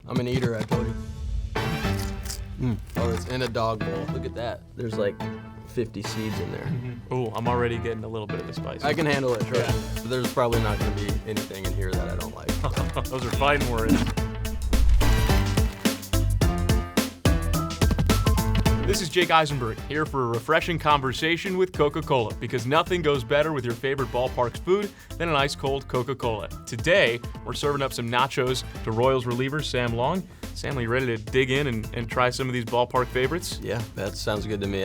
I'm an eater, I told you. Oh, it's in a dog bowl. Look at that. There's like 50 seeds in there. Ooh, I'm already getting a little bit of the spice. I can handle it, sure. Yeah. But there's probably not going to be anything in here that I don't like. Those are fighting words. This is Jake Eisenberg, here for a refreshing conversation with Coca-Cola, because nothing goes better with your favorite ballpark's food than an ice-cold Coca-Cola. Today, we're serving up some nachos to Royals reliever Sam Long. Sam, are you ready to dig in and try some of these ballpark favorites? Yeah, that sounds good to me.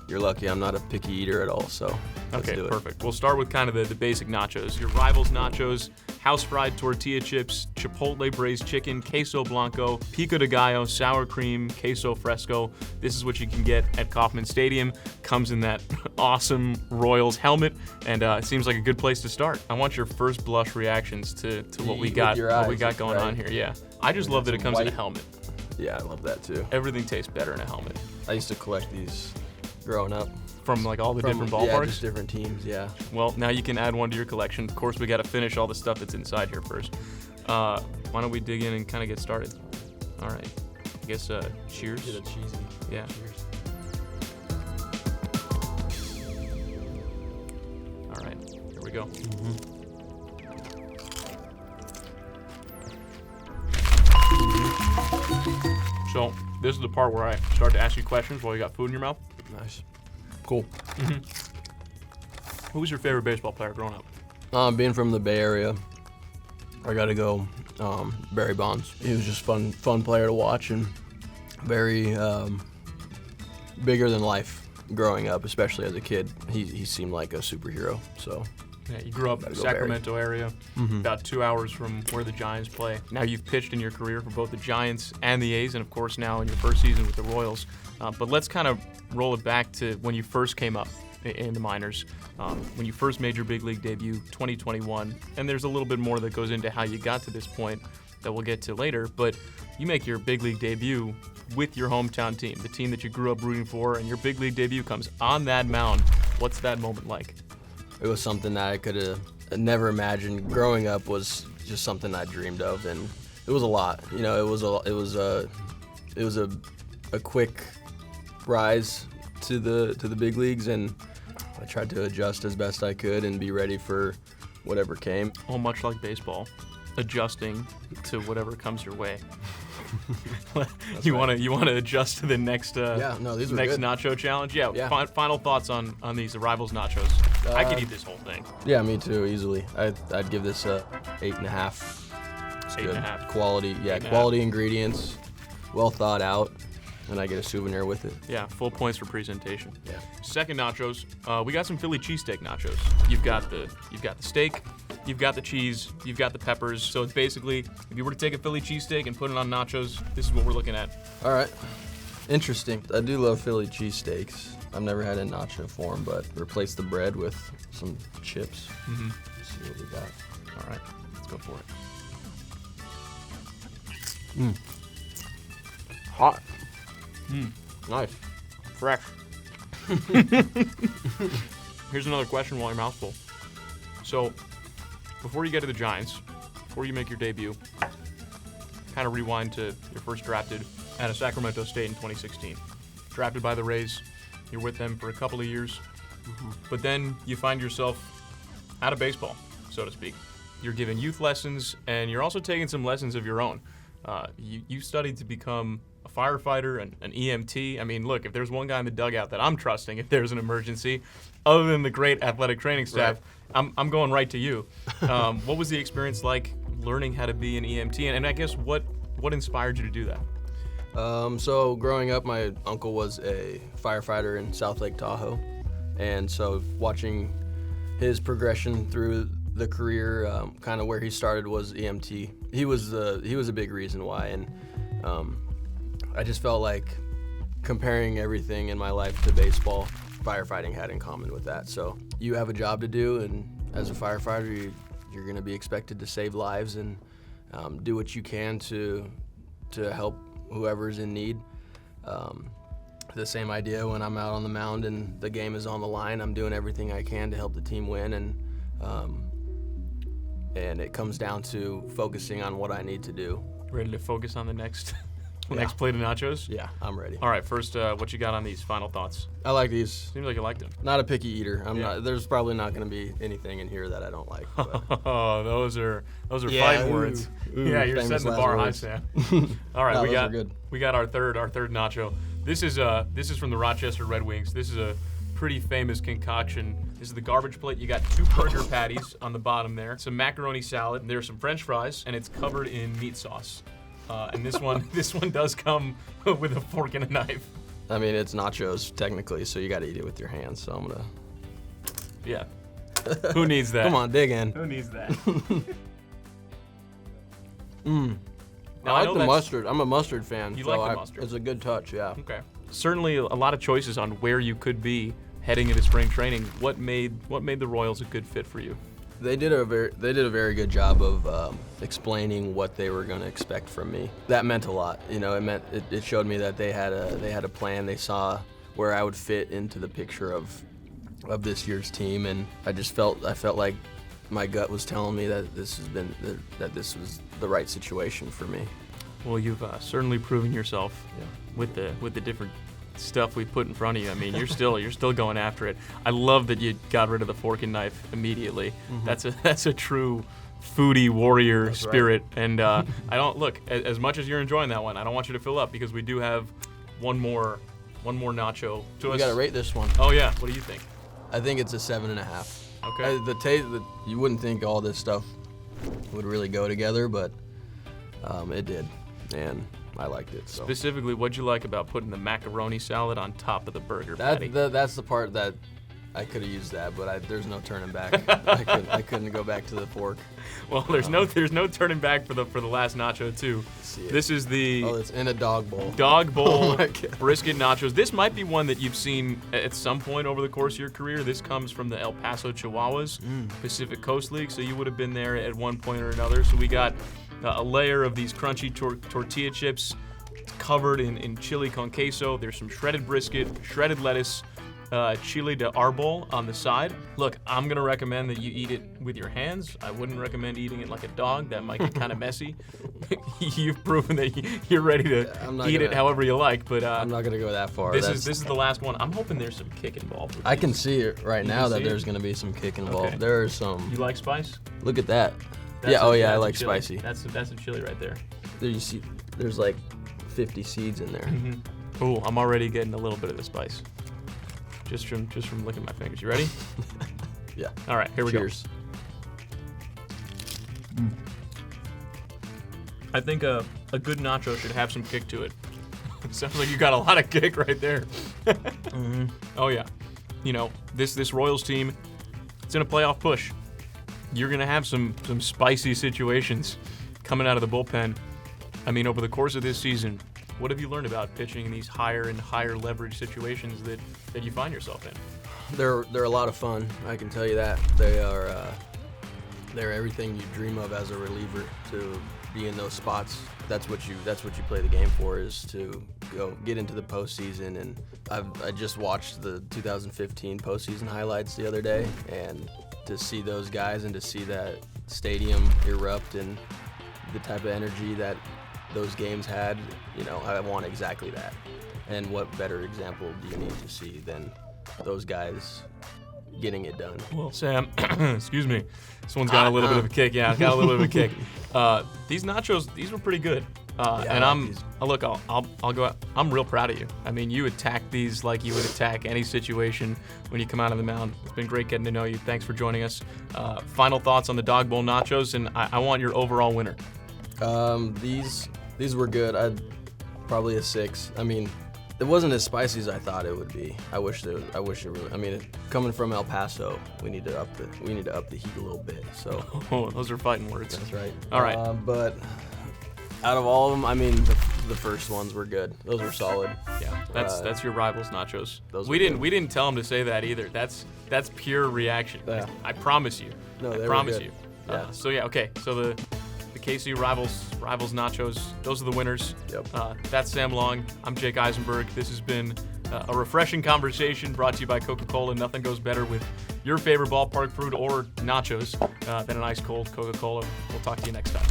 You're lucky I'm not a picky eater at all, so let's do it. Perfect. We'll start with kind of the basic nachos. Your Rivals nachos, house-fried tortilla chips, chipotle braised chicken, queso blanco, pico de gallo, sour cream, queso fresco. This is what you can get at Kauffman Stadium. Comes in that awesome Royals helmet, and it seems like a good place to start. I want your first blush reactions to what we got going on here. Yeah, I just love that it comes in a helmet. Yeah, I love that too. Everything tastes better in a helmet. I used to collect these growing up. From like all the different ballparks? Yeah, just different teams, yeah. Well, now you can add one to your collection. Of course, we got to finish all the stuff that's inside here first. Why don't we dig in and kind of get started? All right. I guess cheers. Get a cheesy. Yeah. Cheers. All right. Here we go. So this is the part where I start to ask you questions while you got food in your mouth. Nice. Cool. Who was your favorite baseball player growing up? Being from the Bay Area, I got to go Barry Bonds. He was just fun player to watch and very bigger than life growing up, especially as a kid. He seemed like a superhero. So. Yeah, you grew up in the Sacramento area, about 2 hours from where the Giants play. Now you've pitched in your career for both the Giants and the A's, and of course now in your first season with the Royals. But let's kind of roll it back to when you first came up in the minors, when you first made your big league debut, 2021. And there's a little bit more that goes into how you got to this point that we'll get to later. But you make your big league debut with your hometown team, the team that you grew up rooting for, and your big league debut comes on that mound. What's that moment like? It was something that I could have never imagined. Growing up was just something I dreamed of, and it was a lot. You know, it was a quick rise to the big leagues, and I tried to adjust as best I could and be ready for whatever came. Well, much like baseball, adjusting to whatever comes your way. You want to adjust to the next these were next good. Nacho challenge. Yeah. Final thoughts on these Rivals nachos. I could eat this whole thing. Yeah, me too, easily. I'd give this a 8.5. It's good. 8.5. Quality, yeah, quality ingredients, well thought out, and I get a souvenir with it. Yeah, full points for presentation. Yeah. Second nachos, we got some Philly cheesesteak nachos. You've got the steak, you've got the cheese, you've got the peppers. So it's basically, if you were to take a Philly cheesesteak and put it on nachos, this is what we're looking at. All right. Interesting. I do love Philly cheesesteaks. I've never had it in nacho form, but replace the bread with some chips. Let's see what we got. All right, let's go for it. Hot. Nice. Fresh. Here's another question while your mouth's full. So, before you get to the Giants, before you make your debut, kind of rewind to your first drafted out of Sacramento State in 2016. Drafted by the Rays. You're with them for a couple of years, but then you find yourself out of baseball, so to speak. You're giving youth lessons, and you're also taking some lessons of your own. You studied to become a firefighter and an EMT. I mean, look, if there's one guy in the dugout that I'm trusting if there's an emergency, other than the great athletic training staff, right, I'm going right to you. What was the experience like learning how to be an EMT, and I guess what inspired you to do that? So growing up, my uncle was a firefighter in South Lake Tahoe, and so watching his progression through the career, kind of where he started was EMT. He was a big reason why, and I just felt like comparing everything in my life to baseball, firefighting had in common with that. So you have a job to do, and as a firefighter, you're going to be expected to save lives and do what you can to help whoever's in need. The same idea when I'm out on the mound and the game is on the line. I'm doing everything I can to help the team win, and it comes down to focusing on what I need to do. Ready to focus on the next Yeah. next plate of nachos? Yeah, I'm ready. All right, first, what you got on these? Final thoughts. I like these. Seems like you liked them. Not a picky eater. I'm Yeah. not. There's probably not going to be anything in here that I don't like. But. Oh, those are Yeah, fighting words. ooh, Yeah, you're famous setting the last bar high, words. Sam. All right, No, we those got are good. we got our third nacho. This is from the Rochester Red Wings. This is a pretty famous concoction. This is the garbage plate. You got 2 burger patties on the bottom there, some macaroni salad, and there's some French fries, and it's covered in meat sauce. And this one does come with a fork and a knife. I mean, it's nachos technically, so you got to eat it with your hands. So I'm gonna. Yeah. Who needs that? Come on, dig in. Who needs that? Now, I I like know the that's- mustard. I'm a mustard fan. You so like the mustard? It's a good touch. Yeah. Okay. Certainly a lot of choices on where you could be heading into spring training. What made the Royals a good fit for you? They did a very good job of explaining what they were going to expect from me. That meant a lot. You know, it showed me that they had a plan. They saw where I would fit into the picture of this year's team, and I felt like my gut was telling me that this was the right situation for me. Well, you've certainly proven yourself Yeah. with the different stuff we put in front of you. I mean, you're still going after it. I love that you got rid of the fork and knife immediately. Mm-hmm. That's a true foodie warrior That's spirit. And I don't look as much as you're enjoying that one. I don't want you to fill up because we do have one more nacho to We us. got to rate this one. Oh yeah, what do you think? I think it's a 7.5. Okay. The taste, you wouldn't think all this stuff would really go together, but it did, and I liked it. So Specifically, what'd you like about putting the macaroni salad on top of the burger patty? that's the part that I could have used that, but there's no turning back. I couldn't go back to the fork. Well, there's no turning back for the last nacho too. See it. This is the Oh, it's in a dog bowl. dog bowl Oh my God. brisket nachos. This might be one that you've seen at some point over the course of your career. This comes from the El Paso Chihuahuas Pacific Coast League, so you would have been there at one point or another. So we got a layer of these crunchy tortilla chips covered in chili con queso. There's some shredded brisket, shredded lettuce, chili de arbol on the side. Look, I'm gonna recommend that you eat it with your hands. I wouldn't recommend eating it like a dog. That might get kind of messy. You've proven that you're ready to I'm not eat it gonna- however you like, but I'm not gonna go that far. this is the last one. I'm hoping there's some kick involved. With I these. can see it right You now can that see it? there's gonna be some kick involved. Okay. There is some. You like spice? Look at that. That's Yeah. Oh a- yeah, I that's a like chili. spicy. That's a chili right there. There you see, there's like 50 seeds in there. Ooh, I'm already getting a little bit of the spice. Just from licking my fingers. You ready? Yeah. All right, here we Cheers. go. I think a good nacho should have some kick to it. Sounds like you got a lot of kick right there. Oh yeah. You know, this Royals team, it's in a playoff push. You're gonna have some spicy situations coming out of the bullpen. I mean, over the course of this season, what have you learned about pitching in these higher and higher leverage situations that you find yourself in? They're a lot of fun. I can tell you that. They're everything you dream of as a reliever, to be in those spots. That's what you play the game for, is to go get into the postseason. And I just watched the 2015 postseason highlights the other day, and to see those guys and to see that stadium erupt and the type of energy that those games had, you know, I want exactly that. And what better example do you need to see than those guys getting it done? Well, Sam, excuse me. This one's got a little bit of a kick. Yeah, it's got a little bit of a kick. These nachos, these were pretty good. And I'll go out. I'm real proud of you. I mean, you attack these like you would attack any situation when you come out of the mound. It's been great getting to know you. Thanks for joining us. Final thoughts on the dog bowl nachos, and I want your overall winner. These were good. I'd probably a 6. I mean, it wasn't as spicy as I thought it would be. I wish it really. I mean, coming from El Paso, we need to up the heat a little bit. So Oh, those are fighting words. that's right. All right. But out of all of them, I mean, the first ones were good. Those were solid. Yeah, that's your rivals nachos. Those We were didn't tell him to say that either. That's pure reaction. Yeah. I promise you. No, they I were promise good. you. Yeah. So yeah, okay. So the KC rivals nachos. Those are the winners. Yep. That's Sam Long. I'm Jake Eisenberg. This has been a refreshing conversation brought to you by Coca-Cola. Nothing goes better with your favorite ballpark food or nachos than an ice cold Coca-Cola. We'll talk to you next time.